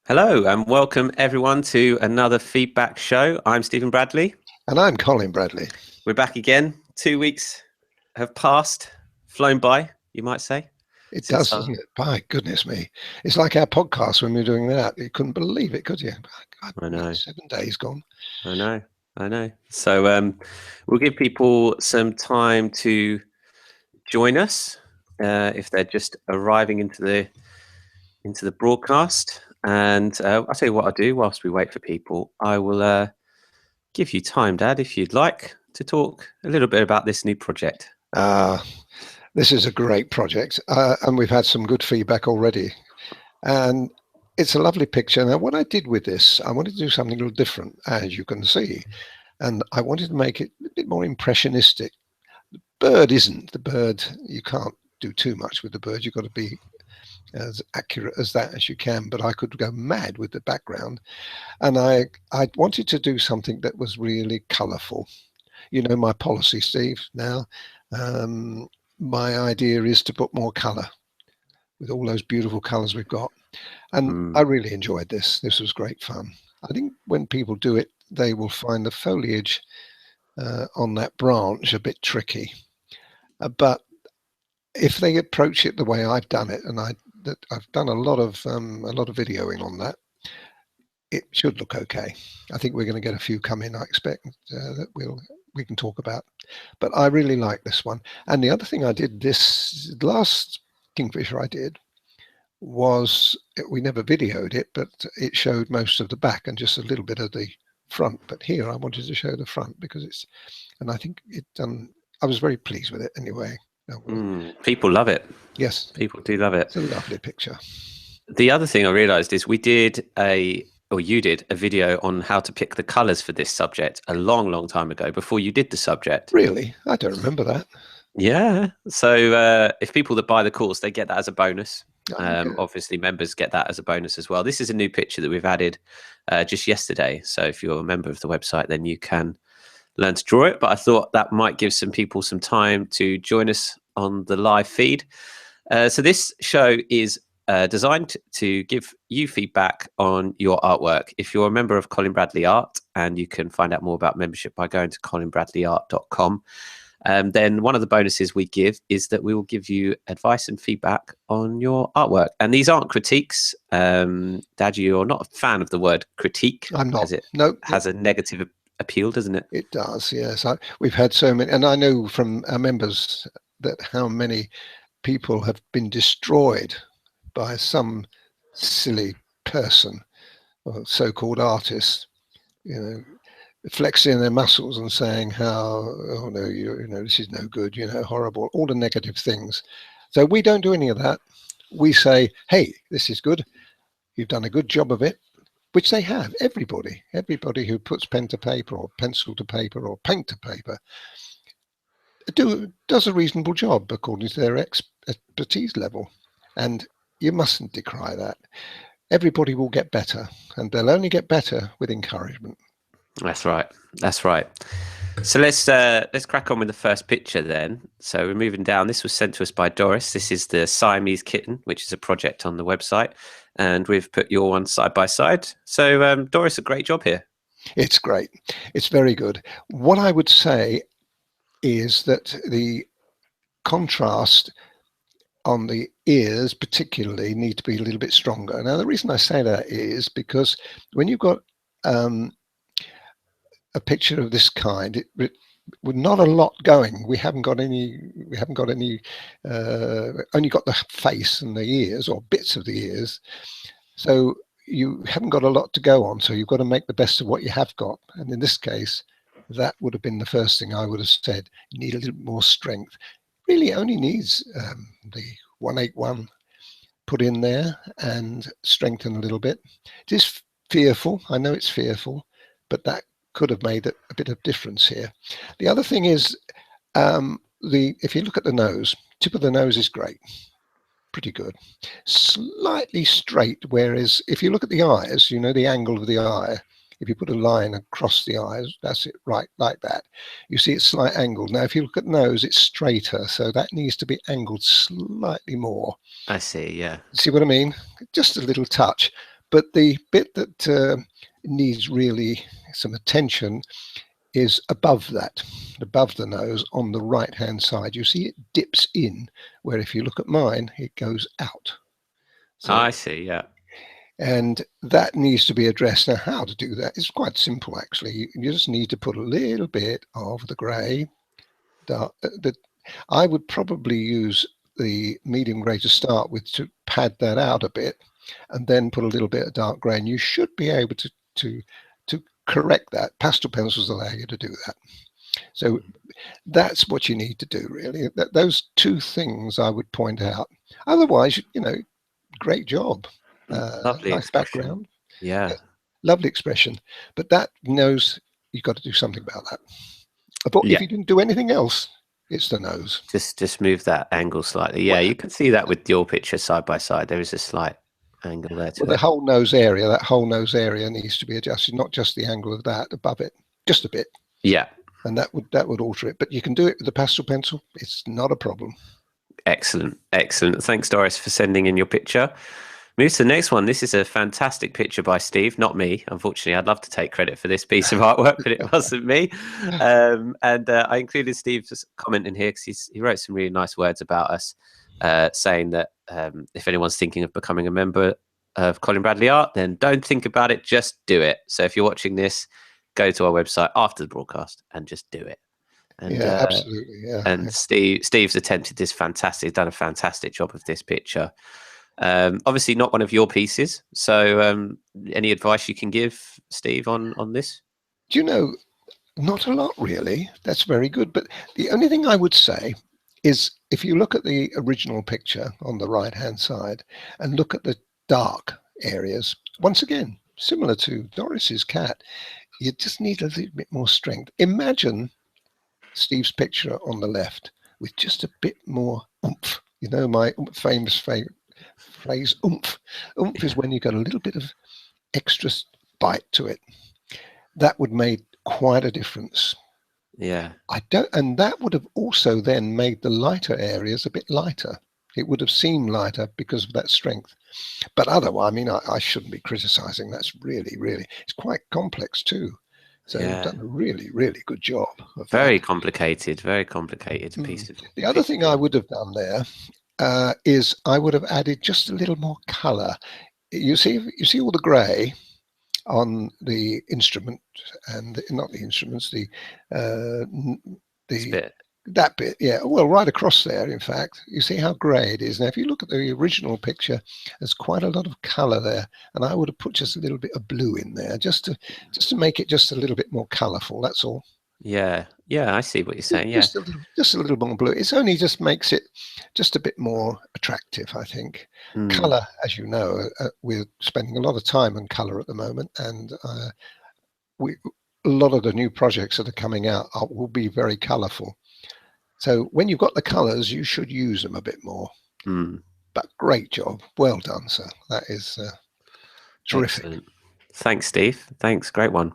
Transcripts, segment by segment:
Hello and welcome everyone to another feedback show. I'm Stephen Bradley. And I'm Colin Bradley. We're back again. 2 weeks have passed, flown by, you might say. It does, doesn't it? By goodness me. It's like our podcast when we were doing that. You couldn't believe it, could you? God, I know. 7 days gone. I know. So we'll give people some time to join us if they're just arriving into the broadcast. And I'll tell you what I'll do whilst we wait for people. I will give you time, Dad, if you'd like to talk a little bit about this new project. This is a great project, and we've had some good feedback already. And it's a lovely picture. Now, what I did with this, I wanted to do something a little different, as you can see. And I wanted to make it a bit more impressionistic. The bird isn't. The bird, you can't do too much with the bird. You've got to be as accurate as that as you can, but I could go mad with the background. And I wanted to do something that was really colourful. You know my policy, Steve, now. My idea is to put more colour with all those beautiful colours we've got. And I really enjoyed this. This was great fun. I think when people do it, they will find the foliage on that branch a bit tricky. But if they approach it the way I've done it, and I've done a lot of videoing on that, it should look okay. I think we're going to get a few come in, I expect, that we can talk about. But I really like this one. And the other thing I did, this last Kingfisher I did, was we never videoed it, but it showed most of the back and just a little bit of the front. But here I wanted to show the front because and I think I was very pleased with it anyway. People love it. Yes, people do love it. It's a lovely picture. The other thing I realized is you did a video on how to pick the colors for this subject a long time ago, before you did the subject. Really? I don't remember that. Yeah. So if people that buy the course, they get that as a bonus. Okay. Obviously members get that as a bonus as well. This is a new picture that we've added just yesterday. So if you're a member of the website, then you can learn to draw it. But I thought that might give some people some time to join us on the live feed. So this show is designed to give you feedback on your artwork. If you're a member of Colin Bradley Art, and you can find out more about membership by going to colinbradleyart.com, then one of the bonuses we give is that we will give you advice and feedback on your artwork. And these aren't critiques. Dad, you're not a fan of the word critique. I'm not. It has a negative appeal, doesn't it? It does, yes. We've had so many, and I know from our members that how many people have been destroyed by some silly person or so-called artist, flexing their muscles and saying how, oh no, this is no good, horrible, all the negative things. So we don't do any of that. We say, hey, this is good. You've done a good job of it, which they have. Everybody who puts pen to paper or pencil to paper or paint to paper does a reasonable job according to their expertise level. And you mustn't decry that. Everybody will get better, and they'll only get better with encouragement. That's right. So let's crack on with the first picture then. So we're moving down. This was sent to us by Doris. This is the Siamese kitten, which is a project on the website, and we've put your one side by side. So Doris, a great job here. It's great. It's very good. What I would say is that the contrast on the ears particularly need to be a little bit stronger. Now, the reason I say that is because when you've got a picture of this kind, with not a lot going, we haven't got any, only got the face and the ears, or bits of the ears. So you haven't got a lot to go on. So you've got to make the best of what you have got. And in this case, that would have been the first thing I would have said. You need a little more strength. Really only needs the 181 put in there and strengthen a little bit. It is fearful. I know it's fearful, but that could have made a bit of difference here. The other thing is, if you look at the nose, tip of the nose is great. Pretty good. Slightly straight, whereas if you look at the eyes, the angle of the eye, if you put a line across the eyes, that's it, right, like that. You see it's slight angle. Now, if you look at the nose, it's straighter, so that needs to be angled slightly more. I see, yeah. See what I mean? Just a little touch. But the bit that needs really some attention is above that, above the nose on the right hand side. You see it dips in, where if you look at mine, it goes out. So, I see, yeah. and that needs to be addressed. Now, how to do that is quite simple, actually. You just need to put a little bit of the grey. I would probably use the medium grey to start with to pad that out a bit, and then put a little bit of dark grey, and you should be able to correct that. Pastel pencils allow you to do that. So that's what you need to do, really. Those two things I would point out. Otherwise, great job. Lovely Nice expression. background. Yeah. Lovely expression. But that knows you've got to do something about that. But Yeah. if you didn't do anything else, it's the nose. Just move that angle slightly. Yeah, you can see that with your picture side by side. There is a slight angle there to Well, it. that whole nose area needs to be adjusted, not just the angle of that above it, just a bit. Yeah. And that would alter it. But you can do it with the pastel pencil. It's not a problem. Excellent. Excellent. Thanks, Doris, for sending in your picture. Move to the next one. This is a fantastic picture by Steve, not me. Unfortunately, I'd love to take credit for this piece of artwork, but it wasn't me. I included Steve's comment in here because he wrote some really nice words about us, saying that if anyone's thinking of becoming a member of Colin Bradley Art, then don't think about it, just do it. So if you're watching this, go to our website after the broadcast and just do it. And, yeah, absolutely. Yeah. And Steve's attempted this fantastic, done a fantastic job of this picture. Obviously not one of your pieces. So any advice you can give, Steve, on this? Do you know, not a lot really. That's very good. But the only thing I would say is if you look at the original picture on the right hand side and look at the dark areas, once again, similar to Doris's cat, you just need a little bit more strength. Imagine Steve's picture on the left with just a bit more oomph. You know, my famous phrase, oomph. Oomph is when you got a little bit of extra bite to it. That would make quite a difference. Yeah. And that would have also then made the lighter areas a bit lighter. It would have seemed lighter because of that strength. But otherwise, I mean, I shouldn't be criticizing. That's really, it's quite complex too. So you've done a really, really good job. Very complicated piece of The other thing I would have done there is I would have added just a little more color. You see all the gray on the instrument, and not the instruments, that bit, yeah. Well, right across there, in fact, you see how grey it is. Now, if you look at the original picture, there's quite a lot of colour there, and I would have put just a little bit of blue in there, just to make it just a little bit more colourful. That's all. Yeah, I see what you're saying. Yeah, just a little more blue. It's only just makes it just a bit more attractive, I think. Colour, as you know, we're spending a lot of time on colour at the moment, and a lot of the new projects that are coming out will be very colourful. So when you've got the colours, you should use them a bit more. But great job. Well done, sir. That is terrific. Excellent. Thanks, Steve. Thanks. Great one.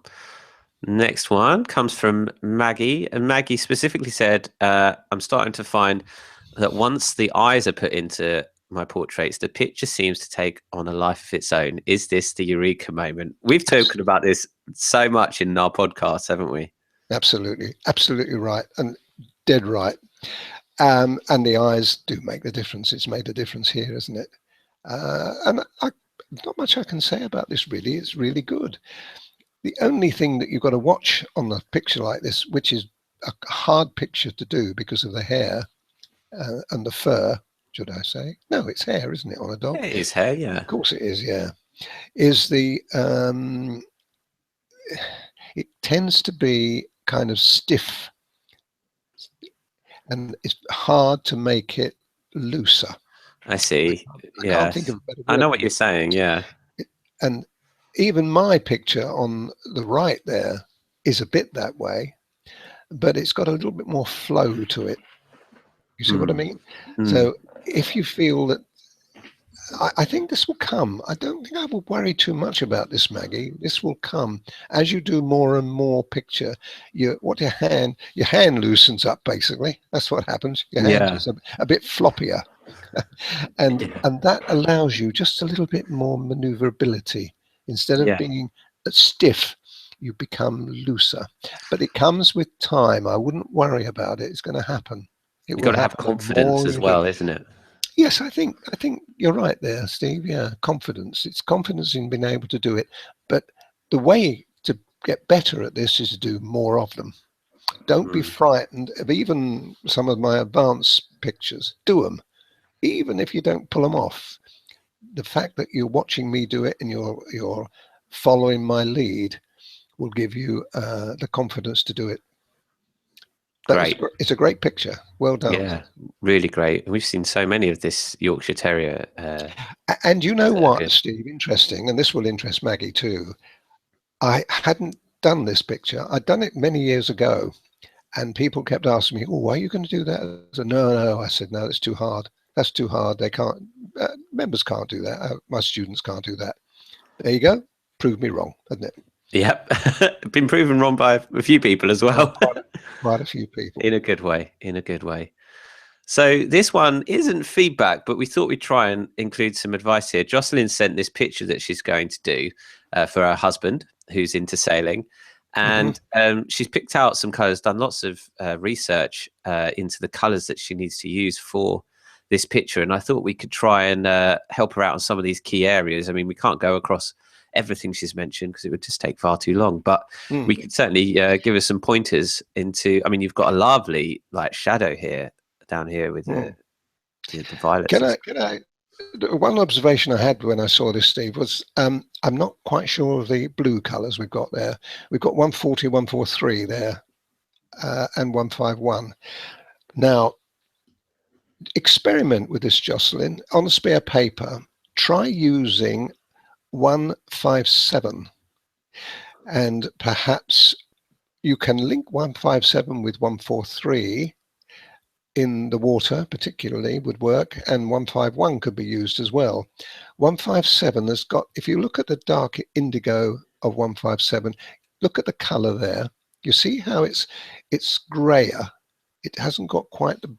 Next one comes from Maggie. And Maggie specifically said, I'm starting to find that once the eyes are put into my portraits, the picture seems to take on a life of its own. Is this the eureka moment? We've talked about this so much in our podcast, haven't we? Absolutely. Absolutely right. And dead right. And the eyes do make the difference. It's made a difference here, isn't it? And not much I can say about this, really. It's really good. The only thing that you've got to watch on a picture like this, which is a hard picture to do because of the hair and the fur, should I say? No, it's hair, isn't it, on a dog? It is hair, yeah. Of course it is, yeah. Is the it tends to be kind of stiff, and it's hard to make it looser. I see. I can't think of a better word. I know what you're saying, yeah. And even my picture on the right there is a bit that way, but it's got a little bit more flow to it. You see what I mean? So if you feel that, I think this will come. I don't think I will worry too much about this, Maggie. This will come as you do more and more picture. Your hand loosens up, basically. That's what happens. Your hand is a bit floppier. and Yeah. that allows you just a little bit more maneuverability. Instead of Yeah. being stiff, you become looser. But it comes with time. I wouldn't worry about it. It's going to happen. It You've will got to have happen. The confidence more as you do. well, isn't it? Yes, I think you're right there, Steve. Yeah, confidence. It's confidence in being able to do it. But the way to get better at this is to do more of them. Don't be Mm, frightened of even some of my advanced pictures. Do them, even if you don't pull them off. The fact that you're watching me do it and you're following my lead will give you the confidence to do it. But great. it's a great picture. Well done. Yeah, really great. We've seen so many of this Yorkshire Terrier. And you know what, Terriers. Steve? Interesting, and this will interest Maggie too. I hadn't done this picture. I'd done it many years ago, and people kept asking me, "Oh, why are you going to do that?" I said, "No, no." I said, "No, it's too hard. That's too hard. They can't. Members can't do that. My students can't do that." There you go. Proved me wrong, hasn't it? Yep, been proven wrong by a few people as well. Quite a few people. In a good way. In a good way. So this one isn't feedback, but we thought we'd try and include some advice here. Jocelyn sent this picture that she's going to do for her husband, who's into sailing, Hmm. and she's picked out some colours, done lots of research into the colours that she needs to use for this picture. And I thought we could try and help her out on some of these key areas. I mean, we can't go across everything she's mentioned because it would just take far too long, but we could certainly give her some pointers into. I mean, you've got a lovely like shadow here down here with the violets. Can I? One observation I had when I saw this, Steve, was I'm not quite sure of the blue colours we've got there. We've got 140, 143 there, and 151. Now, experiment with this, Jocelyn. On a spare paper, try using 157, and perhaps you can link 157 with 143 in the water, particularly, would work, and 151 could be used as well. 157 has got, if you look at the dark indigo of 157, look at the color there. You see how it's grayer. It hasn't got quite the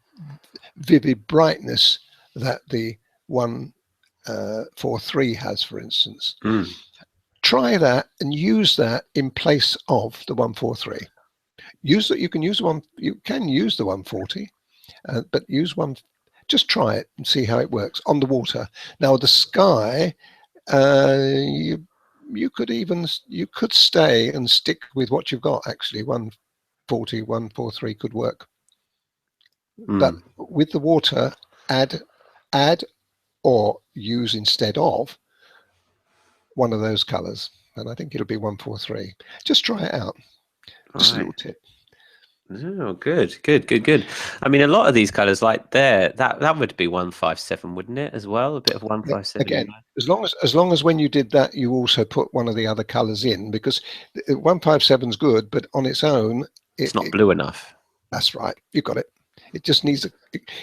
vivid brightness that the 143 has, for instance. Try that and use that in place of the 143. Use that. You can use one. You can use the 140. But use one. Just try it and see how it works on the water. Now the sky, you could stay and stick with what you've got. Actually, 140, 143 could work. But with the water, add or use instead of one of those colors, and I think it'll be 143. Just try it out. Just a little tip. Oh, good. I mean, a lot of these colours, like there, that would be 157, wouldn't it? As well, a bit of 157 Again, in there. as long as when you did that, you also put one of the other colours in, because 157's good, but on its own, It's not blue enough. That's right. You got it. It just needs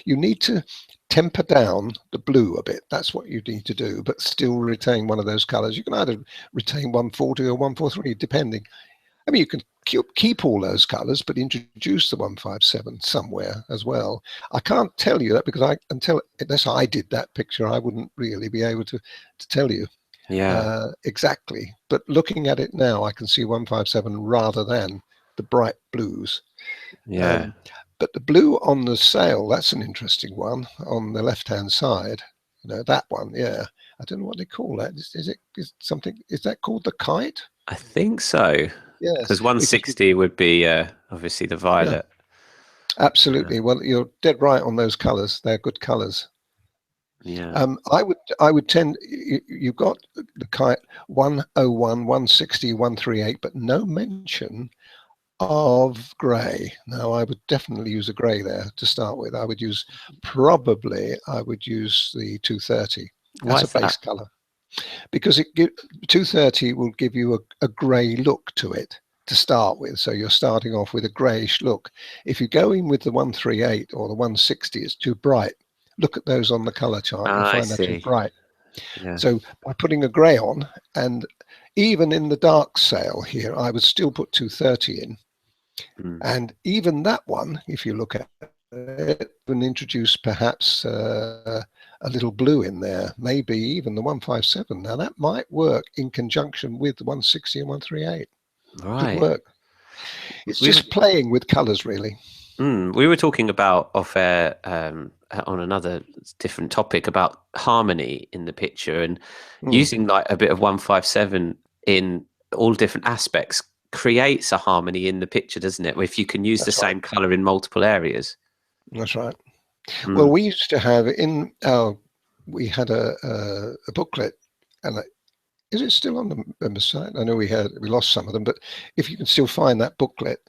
you need to temper down the blue a bit. That's what you need to do, but still retain one of those colours. You can either retain 140 or 143, depending. I mean, you can keep all those colours, but introduce the 157 somewhere as well. I can't tell you that because unless I did that picture, I wouldn't really be able to tell you exactly. But looking at it now, I can see 157 rather than the bright blues. Yeah. But the blue on the sail, that's an interesting one on the left-hand side. You know, that one, yeah. I don't know what they call that. Is that called the kite? I think so. Yes. Because 160 would be obviously the violet. Yeah, absolutely. Well, you're dead right on those colours. They're good colours. Yeah. I would tend, you've got the kite 101, 160, 138, but no mention of grey. Now, I would definitely use a grey there to start with. I would use the 230 Why as a is that? base colour, because 230 will give you a grey look to it to start with. So you're starting off with a greyish look. If you go in with the 138 or the 160, it's too bright. Look at those on the colour chart. You'll find that too bright. Yeah. So by putting a grey on, and even in the dark sail here, I would still put 230 in. And even that one, if you look at and introduce perhaps a little blue in there, maybe even the 157. Now that might work in conjunction with the 160 and 138. Could Right. work. It's We were, just playing with colors, really. we were talking about off air on another different topic about harmony in the picture, and Mm, using like a bit of 157 in all different aspects creates a harmony in the picture, doesn't it? If you can use the that's right. same color in multiple areas. That's right. Well, Mm. we used to have in our, we had a booklet, and is it still on the member site? I know we lost some of them, but if you can still find that booklet,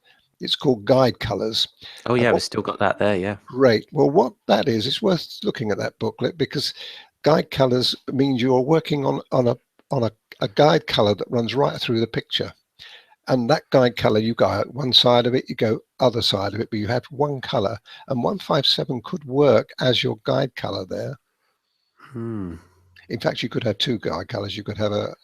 it's called Guide Colors. Oh And yeah, we've what still got that there. Yeah. great. Well, what that is, it's worth looking at that booklet, because guide colors means you're working on a guide color that runs right through the picture. And that guide color, you go out one side of it, you go other side of it, but you have one color, and 157 could work as your guide color there. Hmm. In fact, you could have two guide colors. You could have a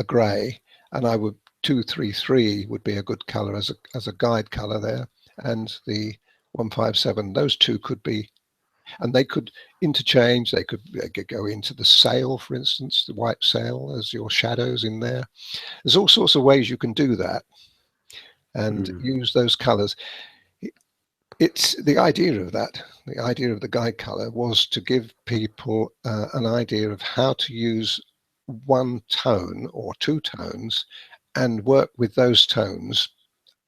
gray, and I would 233 would be a good color as a guide color there, and the 157. Those two could be, and they could interchange. They could go into the sail, for instance, the white sail as your shadows in there. There's all sorts of ways you can do that and Hmm. use those colors. It's the idea of that. The idea of the guide color was to give people an idea of how to use one tone or two tones and work with those tones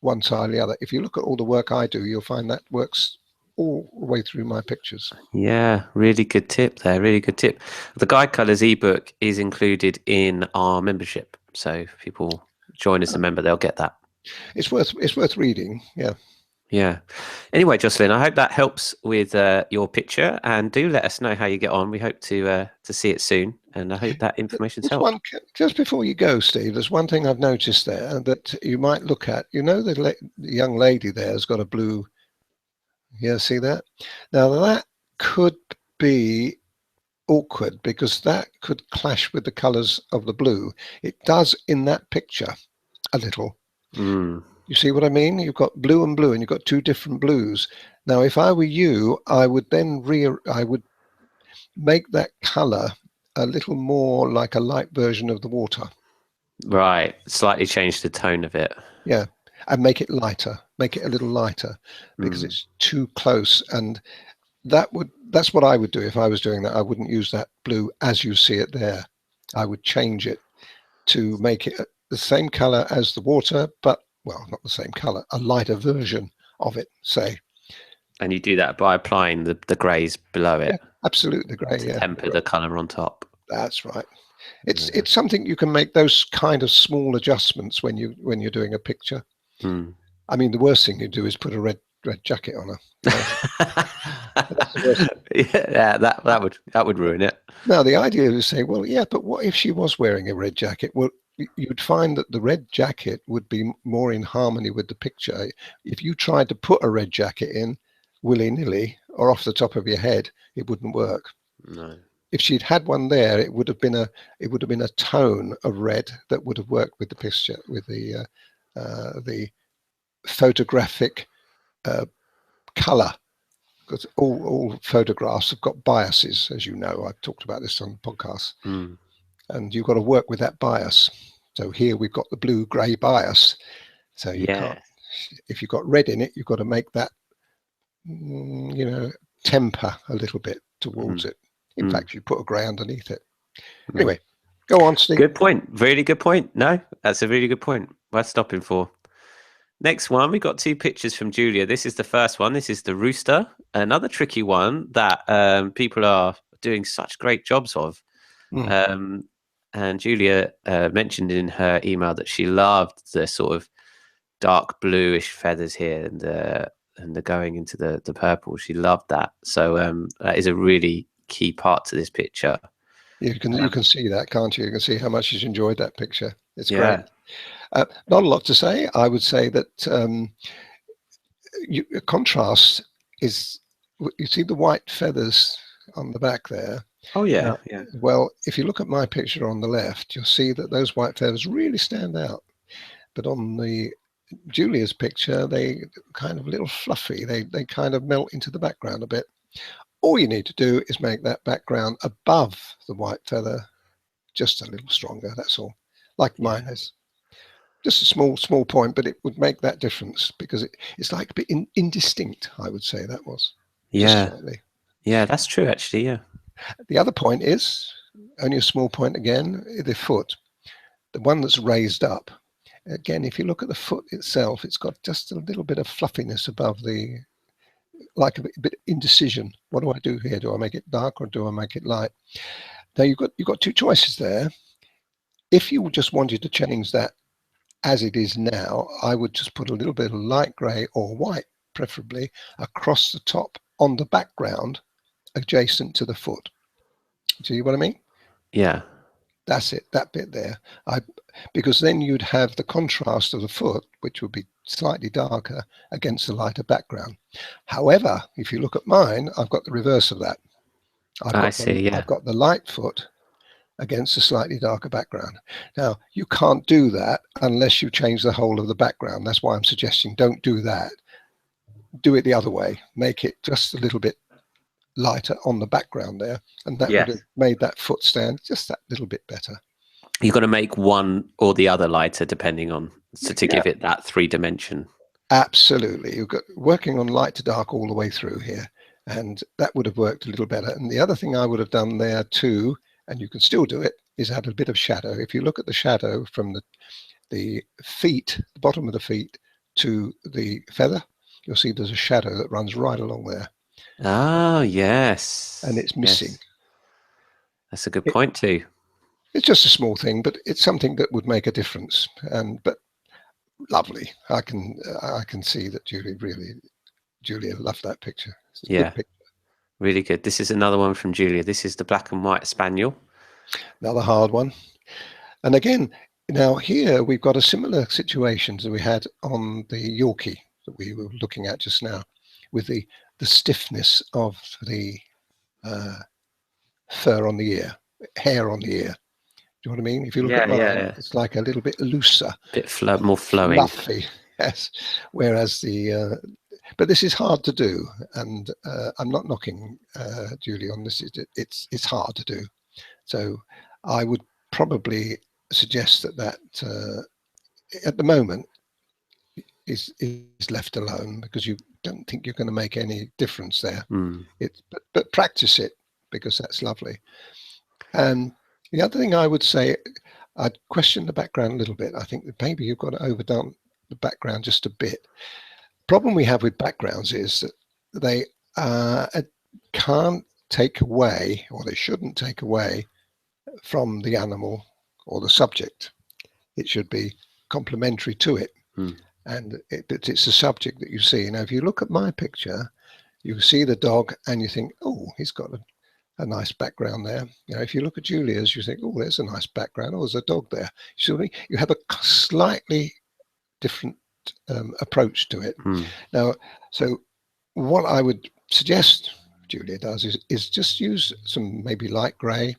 one side or the other. If you look at all the work I do, you'll find that works all the way through my pictures. Yeah, really good tip there. Really good tip. The Guide Colors ebook is included in our membership, so if people join as a member, they'll get that. It's worth reading. Yeah. Yeah. Anyway, Jocelyn, I hope that helps with your picture, and do let us know how you get on. We hope to see it soon, and I hope that information's There's helped. one just before you go, Steve. There's one thing I've noticed there that you might look at. You know, the young lady there has got a blue. Yeah, see that? Now that could be awkward because that could clash with the colours of the blue. It does in that picture a little. Mm. You see what I mean? You've got blue and blue, and you've got two different blues. Now, if I were you, I would then I would make that colour a little more like a light version of the water. Right. Slightly change the tone of it. Yeah, and make it lighter, make it a little lighter, because Mm. it's too close. And that's what I would do if I was doing that. I wouldn't use that blue as you see it there. I would change it to make it the same color as the water, but well, not the same color, a lighter version of it, say. And you do that by applying the greys below Yeah, it absolutely, the gray. to Yeah, temper the colour on top. that's right. Yeah. It's something you can make those kind of small adjustments when you're doing a picture. Mm. I mean, the worst thing you do is put a red jacket on her. That's the worst. Yeah, that would ruin it. Now, the idea is to say, well, yeah, but what if she was wearing a red jacket? Well, you'd find that the red jacket would be more in harmony with the picture. If you tried to put a red jacket in willy-nilly or off the top of your head, it wouldn't work. No. If she'd had one there, it would have been a tone of red that would have worked with the picture, with the photographic color, because all photographs have got biases, as you know. I've talked about this on the podcast, Mm. and you've got to work with that bias. So here we've got the blue-grey bias. So you can't, Yeah. if you've got red in it, you've got to make that, temper a little bit towards Mm. it. In Mm. fact, you put a grey underneath it. Mm. Anyway, go on, Steve. Good point. Really good point. No, that's a really good point. Worth stopping for. Next one, we got two pictures from Julia. This is the first one. This is the rooster. Another tricky one that people are doing such great jobs of. Mm. And Julia mentioned in her email that she loved the sort of dark bluish feathers here and the going into the purple. She loved that. So that is a really key part to this picture. You can see that, can't you? You can see how much she's enjoyed that picture. It's great. Yeah. Not a lot to say. I would say that contrast is, you see the white feathers on the back there. Oh yeah. Now, Yeah. well, if you look at my picture on the left, you'll see that those white feathers really stand out. But Julia's picture, they kind of a little fluffy. They kind of melt into the background a bit. All you need to do is make that background above the white feather just a little stronger. That's all. Like mine is. Just a small point, but it would make that difference because it's like a bit indistinct, I would say that was. Just Yeah. slightly. Yeah, that's true, actually. Yeah. The other point is, only a small point again, the foot. The one that's raised up. Again, if you look at the foot itself, it's got just a little bit of fluffiness above the, like a bit indecision. What do I do here? Do I make it dark or do I make it light? Now you've got two choices there. If you just wanted to change that as it is now, I would just put a little bit of light grey or white, preferably, across the top on the background adjacent to the foot. Do you see what I mean? Yeah. That's it, that bit there. Because then you'd have the contrast of the foot, which would be slightly darker against the lighter background. However, if you look at mine, I've got the reverse of that. I see. Yeah. I've got the light foot against a slightly darker background. Now, you can't do that unless you change the whole of the background. That's why I'm suggesting don't do that. Do it the other way. Make it just a little bit lighter on the background there, and that would have made that foot stand just that little bit better. You've got to make one or the other lighter depending on, so to give it that 3-dimension. Absolutely. You've got working on light to dark all the way through here, and that would have worked a little better. And the other thing I would have done there too, and you can still do it, is add a bit of shadow. If you look at the shadow from the feet, the bottom of the feet to the feather, you'll see there's a shadow that runs right along there. Oh, yes. And it's missing. Yes. That's a good point too. It's just a small thing, but it's something that would make a difference. But lovely. I can see that Julia loved that picture. It's a good picture. Really good. This is another one from Julia. This is the black and white Spaniel. Another hard one. And again, now here we've got a similar situation as we had on the Yorkie that we were looking at just now, with the stiffness of the fur on the ear, hair on the ear. Do you know what I mean? If you look at mine, it's like a little bit looser, more flowing, fluffy. Yes. Whereas but this is hard to do, and I'm not knocking Julie on this. It's hard to do. So I would probably suggest that at the moment is left alone, because you don't think you're going to make any difference there. But practice it, because that's lovely. And the other thing I would say, I'd question the background a little bit. I think that maybe you've got to overdone the background just a bit. Problem we have with backgrounds is that they can't take away, or they shouldn't take away from the animal or the subject. It should be complementary to it. And it's the subject that you see. Now, if you look at my picture, you see the dog and you think, oh, he's got a nice background there. You know, if you look at Julia's, you think, oh, there's a nice background. Oh, there's a dog there. So you have a slightly different approach to it. Now, so what I would suggest Julia does is just use some maybe light grey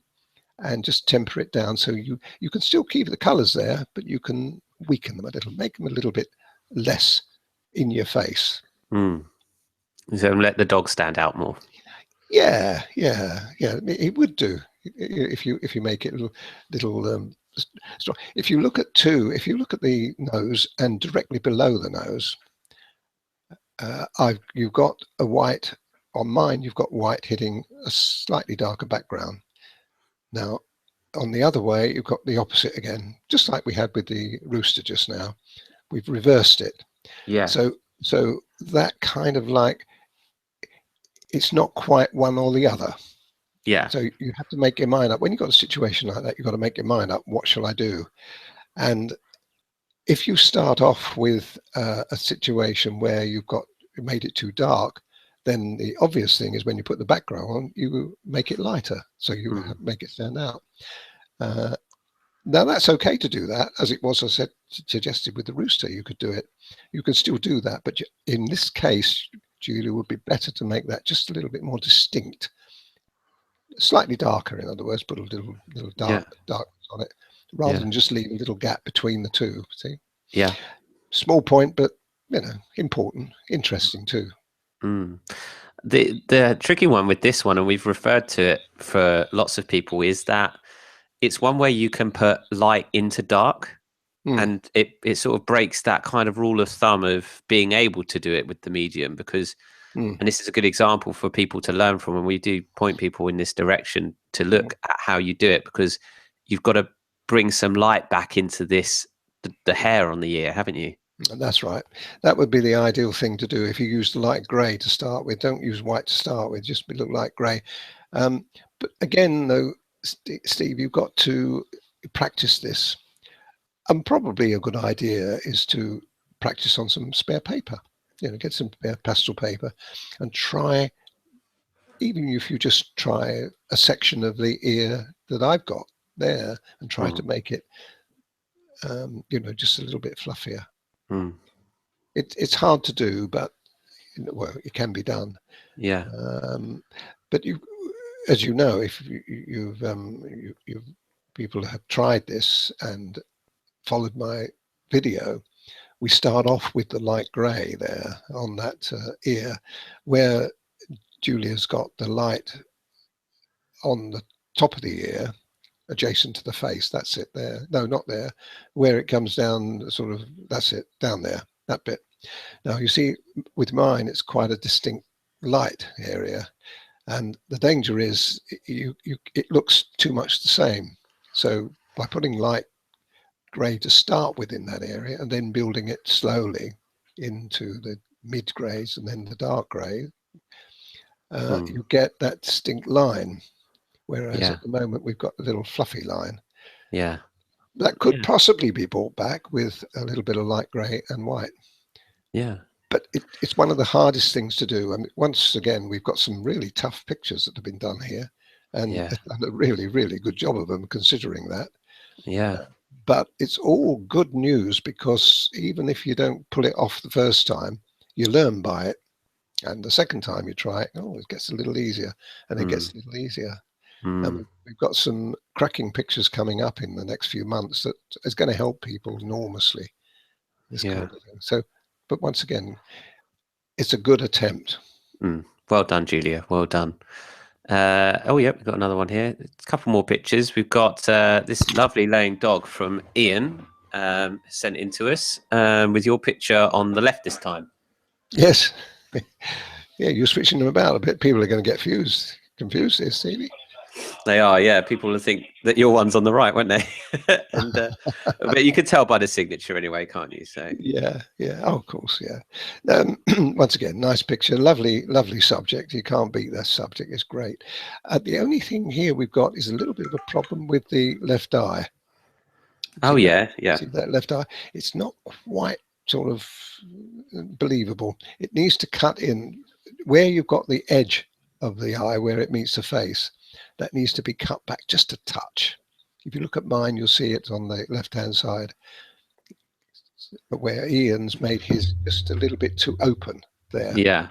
and just temper it down, so you can still keep the colours there, but you can weaken them a little, make them a little bit less in your face. So let the dog stand out more. Yeah. It would do if you make it a little strong. If you look at the nose, and directly below the nose, you've got a white. On mine, you've got white hitting a slightly darker background. Now, on the other way, you've got the opposite again, just like we had with the Rooster just now. We've reversed it. Yeah. So that kind of like, it's not quite one or the other. Yeah. So you have to make your mind up. When you've got a situation like that, you've got to make your mind up. What shall I do? And if you start off with a situation where you made it too dark, then the obvious thing is when you put the background on, you make it lighter, so you make it stand out. Now that's okay to do that, as it was, as I said, suggested with the Rooster. You could do it. You can still do that, but in this case, Julia, would be better to make that just a little bit more distinct, slightly darker. In other words, put a little dark on it, rather than just leave a little gap between the two. See? Yeah. Small point, but important, interesting too. Mm. The tricky one with this one, and we've referred to it for lots of people, is that it's one where you can put light into dark, and it sort of breaks that kind of rule of thumb of being able to do it with the medium, because and this is a good example for people to learn from, and we do point people in this direction to look at how you do it, because you've got to bring some light back into the hair on the ear, haven't you? That's right. That would be the ideal thing to do if you use the light grey to start with. Don't use white to start with, just look light grey. But again, though, Steve, you've got to practice this. And probably a good idea is to practice on some spare paper. Get some spare pastel paper and try, even if you just try a section of the ear that I've got there and try to make it, just a little bit fluffier. It's hard to do, but well, it can be done. Yeah. But as you know, if you've people have tried this and followed my video, we start off with the light grey there on that ear, where Julia's got the light on the top of the ear, adjacent to the face. That's it there. No, not there. Where it comes down, sort of. That's it, down there. That bit. Now you see, with mine, it's quite a distinct light area, and the danger is it looks too much the same. So by putting light grey to start with in that area and then building it slowly into the mid greys and then the dark grey, you get that distinct line, whereas at the moment we've got a little fluffy line. Yeah, that could possibly be brought back with a little bit of light grey and white. Yeah, but it's one of the hardest things to do. I mean, once again, we've got some really tough pictures that have been done here, and a really, really good job of them considering that. But it's all good news, because even if you don't pull it off the first time, you learn by it. And the second time you try it, it gets a little easier, and it gets a little easier. And we've got some cracking pictures coming up in the next few months that is going to help people enormously. This kind of thing. So, but once again, it's a good attempt. Well done, Julia. Well done. Oh, yeah, we've got another one here. A couple more pictures. We've got this lovely laying dog from Ian sent in to us with your picture on the left this time. Yes. Yeah, you're switching them about a bit. People are going to get confused here, Stevie. They are, yeah. People will think that your one's on the right, won't they? And but you could tell by the signature anyway, can't you? So yeah. Oh, of course, yeah. Once again, nice picture, lovely subject. You can't beat that subject. It's great. The only thing here we've got is a little bit of a problem with the left eye. See that left eye? It's not quite sort of believable. It needs to cut in where you've got the edge of the eye where it meets the face. That needs to be cut back just a touch. If you look at mine, you'll see it on the left-hand side, where Ian's made his just a little bit too open there. Yeah.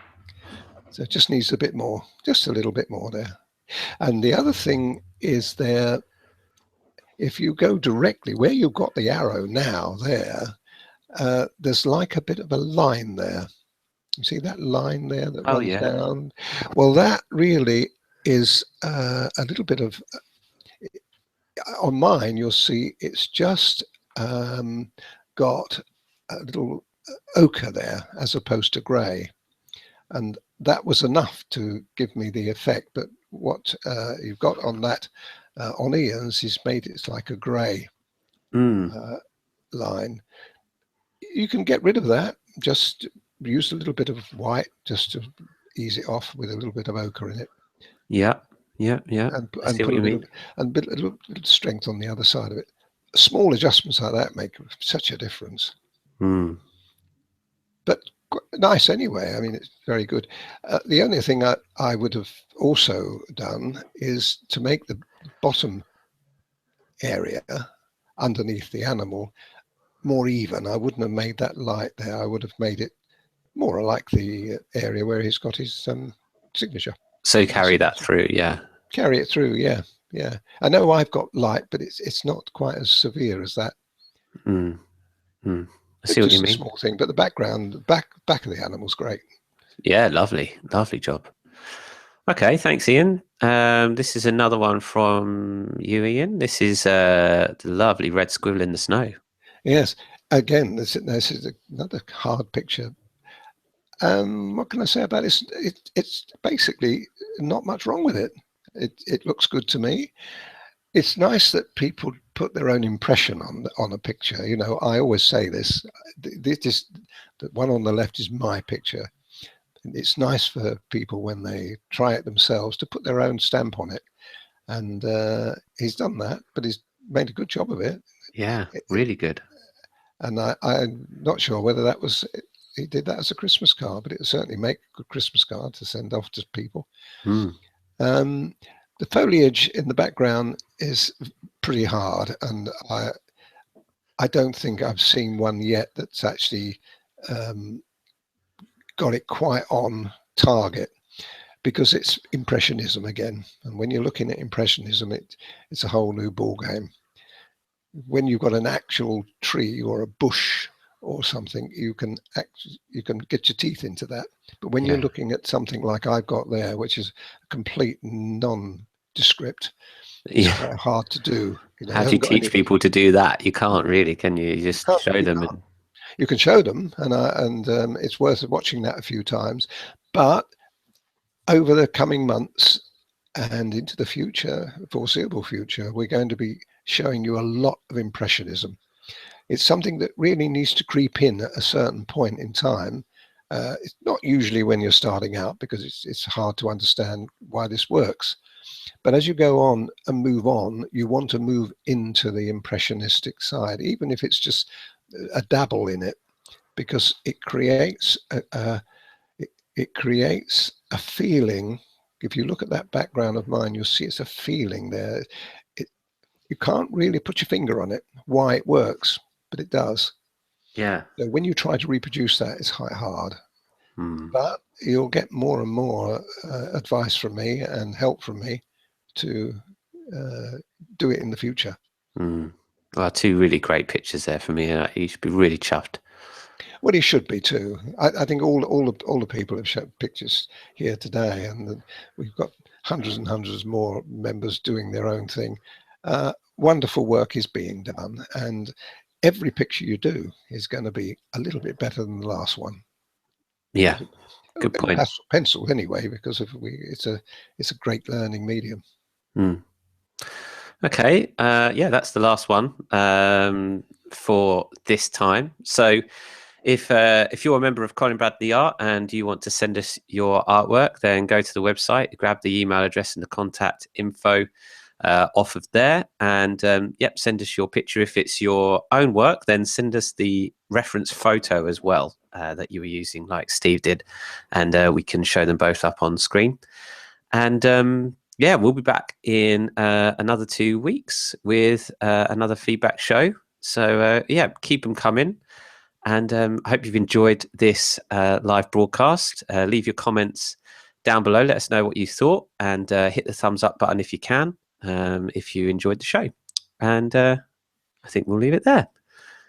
So it just needs a bit more, just a little bit more there. And the other thing is there, if you go directly where you've got the arrow now there, there's like a bit of a line there. You see that line there that runs down? Well, that really is a little bit of, on mine, you'll see it's just got a little ochre there as opposed to grey. And that was enough to give me the effect. But what you've got on that, on Ian's, is made it's like a grey line. You can get rid of that. Just use a little bit of white just to ease it off with a little bit of ochre in it. Yeah. And put a little strength on the other side of it. Small adjustments like that make such a difference. But nice anyway. I mean, it's very good. The only thing I would have also done is to make the bottom area underneath the animal more even. I wouldn't have made that light there. I would have made it more like the area where he's got his signature. So carry that through, Carry it through, yeah. I know I've got light, but it's not quite as severe as that. I see what you just a mean. small thing, but the background, back of the animal's great. Yeah, lovely job. Okay, thanks, Ian. This is another one from you, Ian. This is the lovely red squirrel in the snow. Yes, again, this is another hard picture. What can I say about this? It's basically not much wrong with it. It looks good to me. It's nice that people put their own impression on a picture. You know, I always say this. The one on the left is my picture. It's nice for people when they try it themselves to put their own stamp on it. And he's done that, but he's made a good job of it. Yeah, really good. And I'm not sure whether that was he did that as a Christmas card, but it would certainly make a good Christmas card to send off to people. Mm. The foliage in the background is pretty hard, and I don't think I've seen one yet that's actually got it quite on target, because it's Impressionism again. And when you're looking at Impressionism, it's a whole new ball game. When you've got an actual tree or a bush or something, you can get your teeth into that. But when you're looking at something like I've got there, which is a complete nondescript, it's quite hard to do. You know, How do you teach people to do that? You can't really, can you? You just show them. You can show them, and it's worth watching that a few times. But over the coming months and into the future, foreseeable future, we're going to be showing you a lot of Impressionism. It's something that really needs to creep in at a certain point in time. It's not usually when you're starting out, because it's hard to understand why this works. But as you go on and move on, you want to move into the Impressionistic side, even if it's just a dabble in it, because it creates it creates a feeling. If you look at that background of mine, you'll see it's a feeling there. You can't really put your finger on it, why it works, but it does. Yeah. So when you try to reproduce that, it's quite hard. Mm. But you'll get more and more advice from me and help from me to do it in the future. Mm. Well, 2 really great pictures there for me. You should be really chuffed. Well, he should be too. I think all the people have shown pictures here today, and we've got hundreds and hundreds more members doing their own thing. Wonderful work is being done, and every picture you do is going to be a little bit better than the last one. Yeah, good point. Pastel pencil anyway, because it's a great learning medium. Mm. Okay, yeah, that's the last one for this time. So if you're a member of Colin Bradley Art and you want to send us your artwork, then go to the website, grab the email address and the contact info off of there, and send us your picture. If it's your own work, then send us the reference photo as well that you were using, like Steve did, and we can show them both up on screen. And we'll be back in another 2 weeks with another feedback show. So keep them coming. And I hope you've enjoyed this live broadcast. Leave your comments down below. Let us know what you thought, and hit the thumbs up button if you can, if you enjoyed the show. And I think we'll leave it there.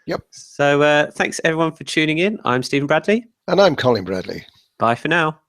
Yep. So thanks everyone for tuning in. I'm Stephen Bradley. And I'm Colin Bradley. Bye for now.